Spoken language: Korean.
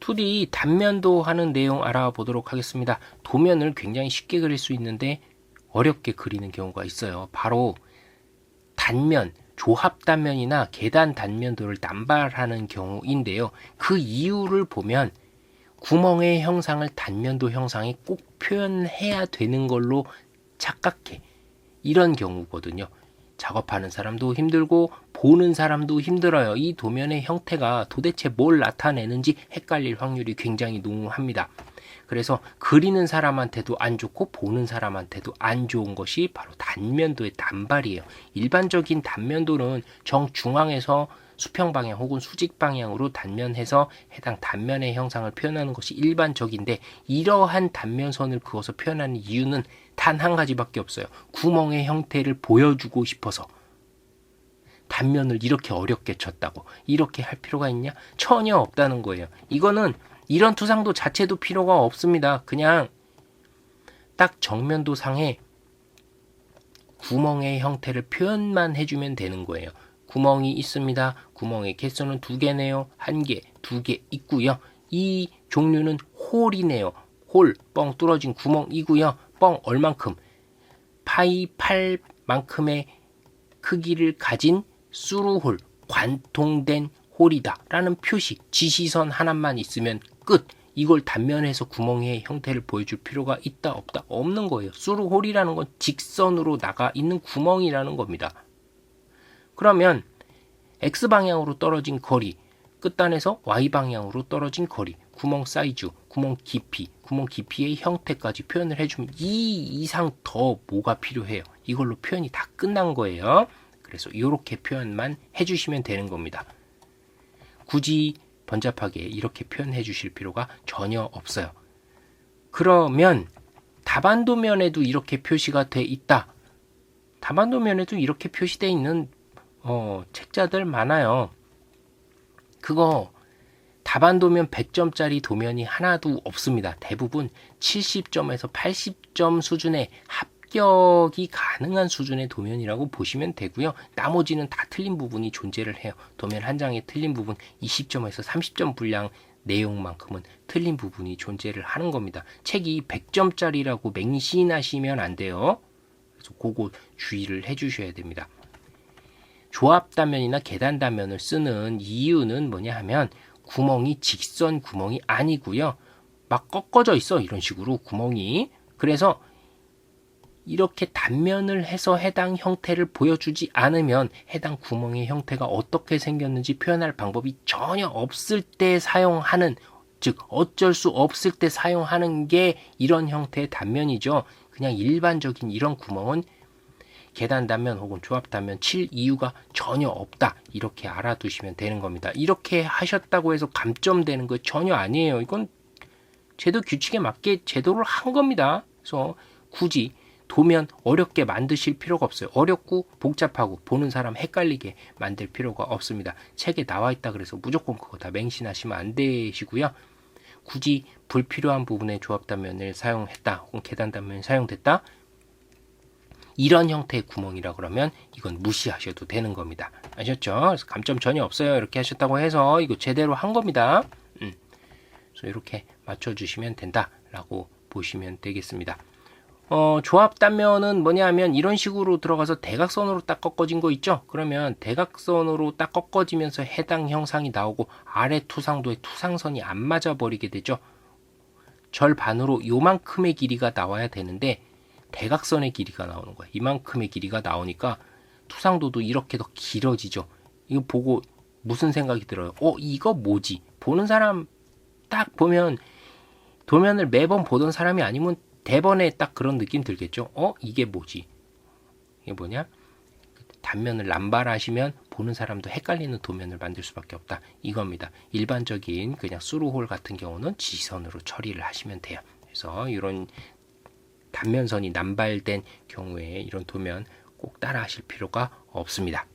2D 단면도 하는 내용 알아보도록 하겠습니다. 도면을 굉장히 쉽게 그릴 수 있는데 어렵게 그리는 경우가 있어요. 바로 단면, 조합 단면이나 계단 단면도를 남발하는 경우인데요. 그 이유를 보면 구멍의 형상을 단면도 형상에 꼭 표현해야 되는 걸로 착각해. 이런 경우거든요. 작업하는 사람도 힘들고 보는 사람도 힘들어요. 이 도면의 형태가 도대체 뭘 나타내는지 헷갈릴 확률이 굉장히 농후합니다. 그래서 그리는 사람한테도 안 좋고 보는 사람한테도 안 좋은 것이 바로 단면도의 단발이에요. 일반적인 단면도는 정중앙에서 수평 방향 혹은 수직 방향으로 단면해서 해당 단면의 형상을 표현하는 것이 일반적인데, 이러한 단면선을 그어서 표현하는 이유는 단 한 가지밖에 없어요. 구멍의 형태를 보여주고 싶어서. 단면을 이렇게 어렵게 쳤다고 이렇게 할 필요가 있냐? 전혀 없다는 거예요. 이거는 이런 투상도 자체도 필요가 없습니다. 그냥 딱 정면도상에 구멍의 형태를 표현만 해주면 되는 거예요. 구멍이 있습니다. 구멍의 개수는 2개네요. 1개, 2개 있고요. 이 종류는 홀이네요. 홀, 뻥 뚫어진 구멍이고요. 뻥 얼만큼? 파이 8만큼의 크기를 가진 수루홀, 관통된 홀이다 라는 표시, 지시선 하나만 있으면 끝. 이걸 단면에서 구멍의 형태를 보여줄 필요가 있다 없다? 없는 거예요. 수루홀이라는 건 직선으로 나가 있는 구멍이라는 겁니다. 그러면 X방향으로 떨어진 거리, 끝단에서 Y방향으로 떨어진 거리, 구멍 사이즈, 구멍 깊이의 형태까지 표현을 해주면 이 이상 더 뭐가 필요해요? 이걸로 표현이 다 끝난 거예요. 그래서 이렇게 표현만 해주시면 되는 겁니다. 굳이 번잡하게 이렇게 표현해 주실 필요가 전혀 없어요. 그러면 다반도면에도 이렇게 표시가 돼 있다. 다반도면에도 이렇게 표시되어 있는 책자들 많아요. 그거 다반도면 100점짜리 도면이 하나도 없습니다. 대부분 70점에서 80점 수준의 합격이 가능한 수준의 도면이라고 보시면 되고요. 나머지는 다 틀린 부분이 존재를 해요. 도면 한 장에 틀린 부분 20점에서 30점 분량 내용만큼은 틀린 부분이 존재를 하는 겁니다. 책이 100점짜리라고 맹신하시면 안 돼요. 그래서 그거 주의를 해주셔야 됩니다. 조합 단면이나 계단 단면을 쓰는 이유는 뭐냐 하면 구멍이 직선 구멍이 아니고요. 막 꺾어져 있어. 이런 식으로 구멍이. 그래서 이렇게 단면을 해서 해당 형태를 보여주지 않으면 해당 구멍의 형태가 어떻게 생겼는지 표현할 방법이 전혀 없을 때 사용하는, 즉 어쩔 수 없을 때 사용하는 게 이런 형태의 단면이죠. 그냥 일반적인 이런 구멍은 계단 단면 혹은 조합 단면 칠 이유가 전혀 없다. 이렇게 알아두시면 되는 겁니다. 이렇게 하셨다고 해서 감점되는 거 전혀 아니에요. 이건 제도 규칙에 맞게 제도를 한 겁니다. 그래서 굳이 도면 어렵게 만드실 필요가 없어요. 어렵고 복잡하고 보는 사람 헷갈리게 만들 필요가 없습니다. 책에 나와 있다 그래서 무조건 그거 다 맹신하시면 안 되시고요. 굳이 불필요한 부분에 조합 단면을 사용했다 혹은 계단 단면이 사용됐다, 이런 형태의 구멍이라 그러면 이건 무시하셔도 되는 겁니다. 아셨죠? 그래서 감점 전혀 없어요. 이렇게 하셨다고 해서 이거 제대로 한 겁니다. 그래서 이렇게 맞춰주시면 된다라고 보시면 되겠습니다. 조합 단면은 뭐냐 하면 이런 식으로 들어가서 대각선으로 딱 꺾어진 거 있죠? 그러면 대각선으로 딱 꺾어지면서 해당 형상이 나오고 아래 투상도의 투상선이 안 맞아 버리게 되죠. 절반으로 요만큼의 길이가 나와야 되는데 대각선의 길이가 나오는 거예요. 이만큼의 길이가 나오니까 투상도도 이렇게 더 길어지죠. 이거 보고 무슨 생각이 들어요? 이거 뭐지? 보는 사람 딱 보면 도면을 매번 보던 사람이 아니면 대번에 딱 그런 느낌 들겠죠. 이게 뭐지? 이게 뭐냐? 단면을 남발하시면 보는 사람도 헷갈리는 도면을 만들 수밖에 없다. 이겁니다. 일반적인 그냥 수루홀 같은 경우는 지선으로 처리를 하시면 돼요. 그래서 이런 단면선이 남발된 경우에 이런 도면 꼭 따라 하실 필요가 없습니다.